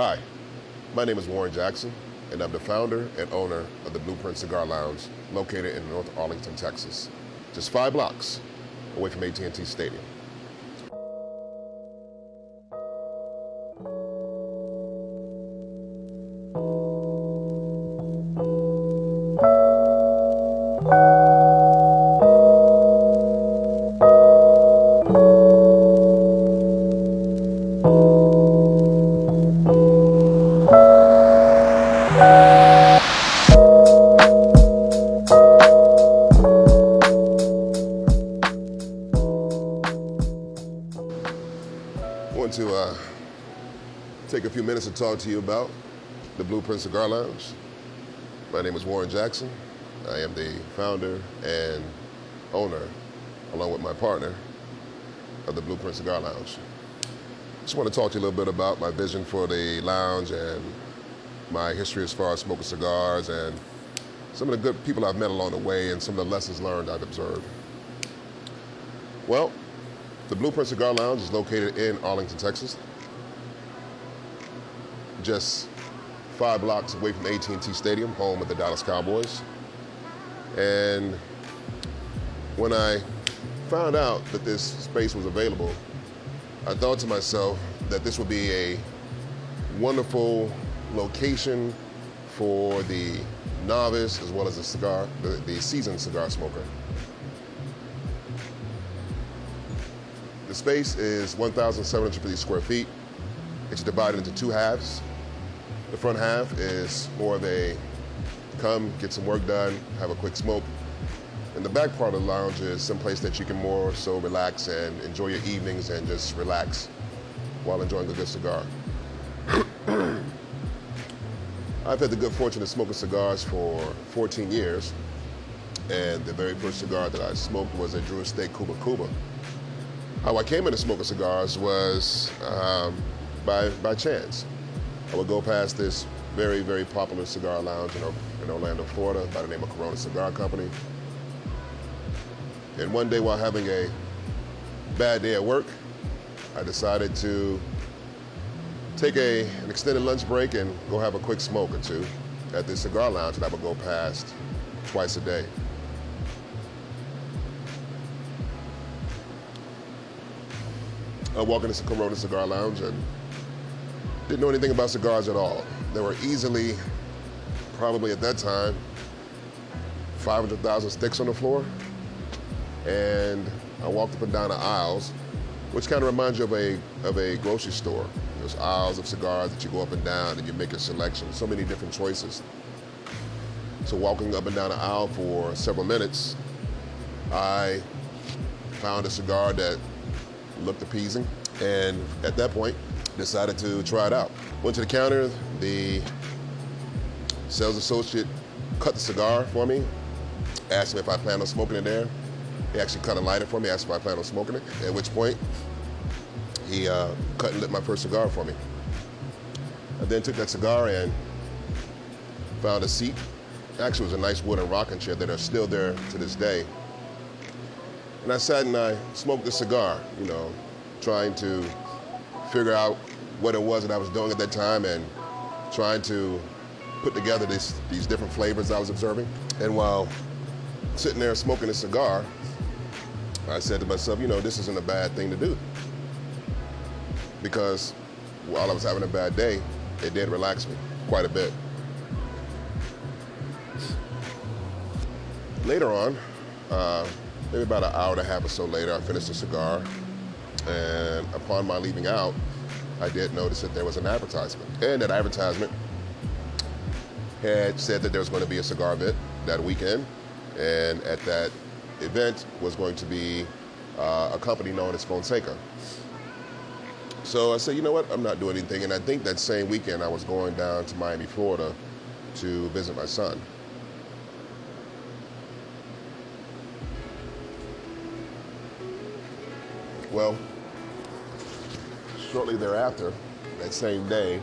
Hi, my name is Warren Jackson, and I'm the founder and owner of the Blueprint Cigar Lounge located in North Arlington, Texas, just 5 blocks away from AT&T Stadium. I want to take a few minutes to talk to you about the Blueprint Cigar Lounge. My name is Warren Jackson. I am the founder and owner, along with my partner, of the Blueprint Cigar Lounge. Just want to talk to you a little bit about my vision for the lounge and my history as far as smoking cigars and some of the good people I've met along the way and some of the lessons learned I've observed. Well, the Blueprint Cigar Lounge is located in Arlington, Texas, just 5 blocks away from AT&T Stadium, home of the Dallas Cowboys. And when I found out that this space was available, I thought to myself that this would be a wonderful location for the novice as well as the seasoned cigar smoker. The space is 1,750 square feet. It's divided into 2 halves. The front half is more of a come, get some work done, have a quick smoke. And the back part of the lounge is someplace that you can more so relax and enjoy your evenings and just relax while enjoying a good cigar. I've had the good fortune of smoking cigars for 14 years. And the very first cigar that I smoked was a Drew Estate Cuba Cuba. How I came into smoking cigars was by chance. I would go past this very, very popular cigar lounge in Orlando, Florida, by the name of Corona Cigar Company. And one day while having a bad day at work, I decided to take an extended lunch break and go have a quick smoke or two at this cigar lounge that I would go past twice a day. I walked into the Corona Cigar Lounge and didn't know anything about cigars at all. There were easily, probably at that time, 500,000 sticks on the floor. And I walked up and down the aisles, which kind of reminds you of a grocery store. There's aisles of cigars that you go up and down and you make a selection, so many different choices. So walking up and down the aisle for several minutes, I found a cigar that looked appeasing, and at that point, decided to try it out. Went to the counter, the sales associate cut the cigar for me, asked me if I planned on smoking it there. He actually cut a lighter for me, asked if I planned on smoking it, at which point, he cut and lit my first cigar for me. I then took that cigar and found a seat. Actually, it was a nice wooden rocking chair that are still there to this day. And I sat and I smoked the cigar, trying to figure out what it was that I was doing at that time and trying to put together these different flavors I was observing. And while sitting there smoking a cigar, I said to myself, this isn't a bad thing to do. Because while I was having a bad day, it did relax me quite a bit. Later on, maybe about an hour and a half or so later, I finished the cigar, and upon my leaving out, I did notice that there was an advertisement. And that advertisement had said that there was going to be a cigar event that weekend, and at that event was going to be a company known as Fonseca. So I said, you know what, I'm not doing anything, and I think that same weekend I was going down to Miami, Florida to visit my son. Well, shortly thereafter, that same day,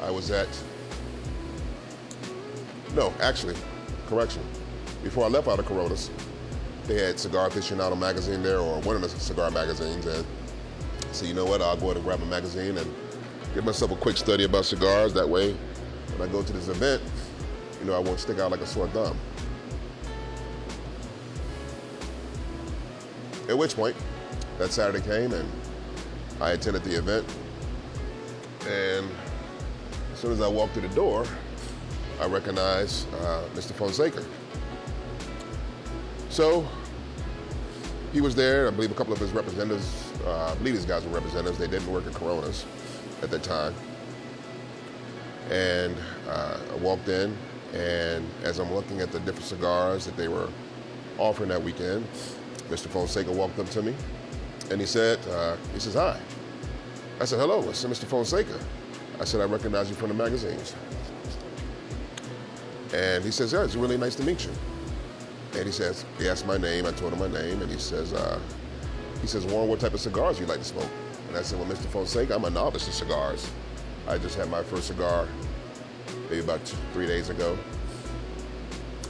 I was correction. Before I left out of Coronas, they had Cigar Aficionado magazine there, or one of the cigar magazines, and So you know what, I'll go ahead and grab a magazine and give myself a quick study about cigars. That way, when I go to this event, you know, I won't stick out like a sore thumb. At which point, that Saturday came and I attended the event. And as soon as I walked through the door, I recognized Mr. Fonseca. So he was there. I believe a couple of his representatives, I believe these guys were representatives. They didn't work at Coronas at that time. And I walked in, and as I'm looking at the different cigars that they were offering that weekend, Mr. Fonseca walked up to me, and he says, hi. I said, hello, I said, Mr. Fonseca. I said, I recognize you from the magazines. And he says, yeah, it's really nice to meet you. And he asked my name, I told him my name, and he says, Warren, what type of cigars do you like to smoke? And I said, well, Mr. Fonseca, I'm a novice in cigars. I just had my first cigar maybe about 3 days ago.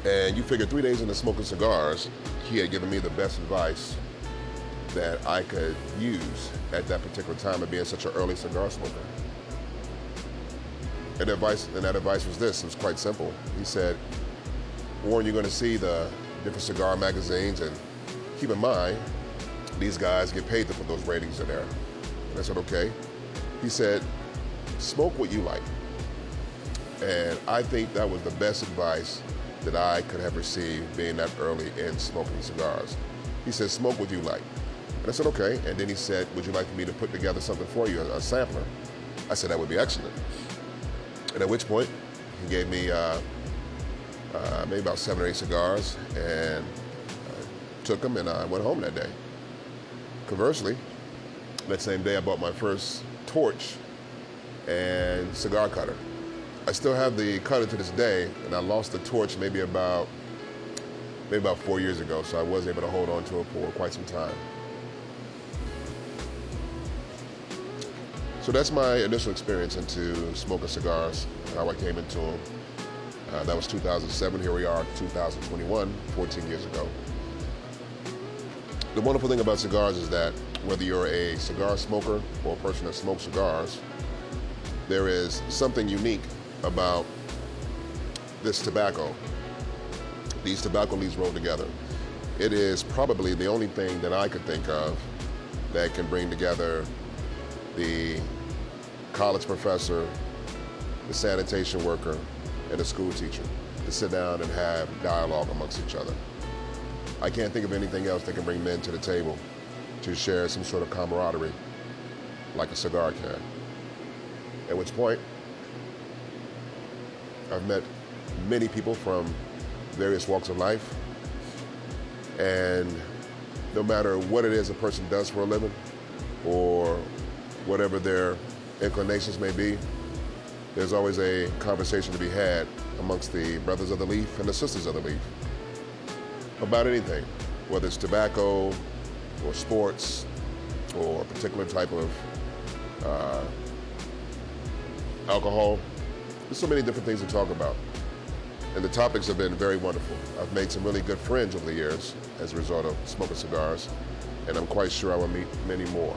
And you figure 3 days into smoking cigars, he had given me the best advice that I could use at that particular time of being such an early cigar smoker. And that advice was this, it was quite simple. He said, Warren, you're gonna see the different cigar magazines, and keep in mind, these guys get paid to put those ratings in there. And I said, okay. He said, smoke what you like. And I think that was the best advice that I could have received being that early in smoking cigars. He said, smoke what you like. And I said, okay. And then he said, would you like me to put together something for you, a sampler? I said, that would be excellent. And at which point, he gave me maybe about 7 or 8 cigars, and I took them and I went home that day. Conversely, that same day I bought my first torch and cigar cutter. I still have the cutter to this day, and I lost the torch maybe about 4 years ago, so I was able to hold on to it for quite some time. So that's my initial experience into smoking cigars, how I came into them. That was 2007, here we are, 2021, 14 years ago. The wonderful thing about cigars is that whether you're a cigar smoker or a person that smokes cigars, there is something unique about this tobacco. These tobacco leaves rolled together. It is probably the only thing that I could think of that can bring together the college professor, the sanitation worker, and the school teacher to sit down and have dialogue amongst each other. I can't think of anything else that can bring men to the table to share some sort of camaraderie like a cigar can. At which point, I've met many people from various walks of life, and no matter what it is a person does for a living or whatever their inclinations may be, there's always a conversation to be had amongst the brothers of the leaf and the sisters of the leaf about anything, whether it's tobacco or sports or a particular type of alcohol. There's so many different things to talk about. And the topics have been very wonderful. I've made some really good friends over the years as a result of smoking cigars, and I'm quite sure I will meet many more.